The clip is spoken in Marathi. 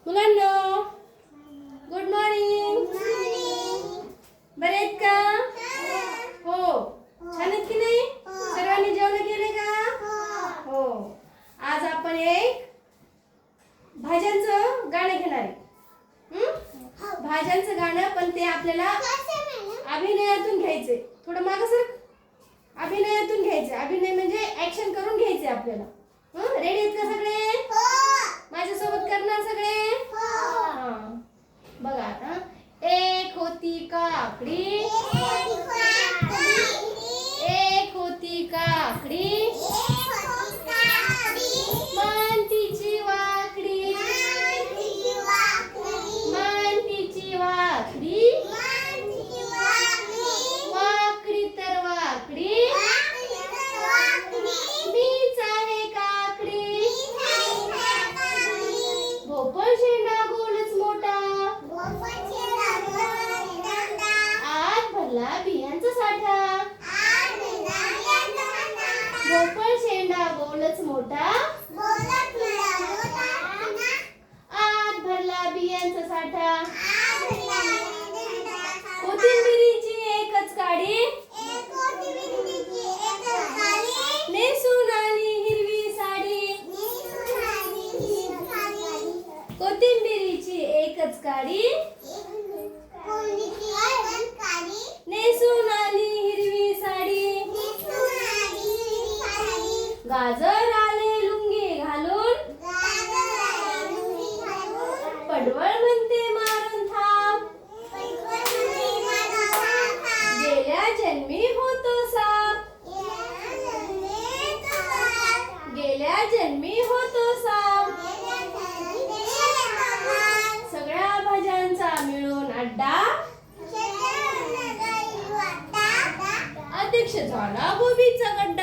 मुलांनो, गुड मॉर्निंग. बरे आहेत का? हो. छान आहेत की नाही? सर्वांनी जेवण केले का? हो. आज आपण एक भाज्यांचं गाणं घेणार आहे. भाज्यांचं गाणं, पण ते आपल्याला अभिनयातून घ्यायचे. थोडं मागं सर. अभिनयातून घ्यायचे. अभिनय म्हणजे ऍक्शन करून घ्यायचे आपल्याला. रेडी आहेत का सगळे? माझ्यासोबत करणार सगळे? बघा आता. एक होती काकडी, एक होती काकडी, मान तिची वाकडी, मान तिची वाकडी, वाकडी तर वाकडी, मीच आहे काकडी. भोपळ शेंडा गोलच मोठा, आत भरला बियांचा साठा. भोपळ शेंडा गोलच मोठा, आत भरला बियांचा साठा. कोथिंबिरीची एकच काडी, नेसून आली हिरवी साडी. कोथिंबिरीची एकच काडी, नेसून आली हिरवी साडी. गाजर आले लुंगी घालून, पडवळ म्हणते मारून थांब. गेल्या जन्मी होतो साप, गेल्या जन्मी होतो साप. सगळ्या भाज्यांचा मिळून अड्डा, अध्यक्ष झाला गोबीचा गड्डा.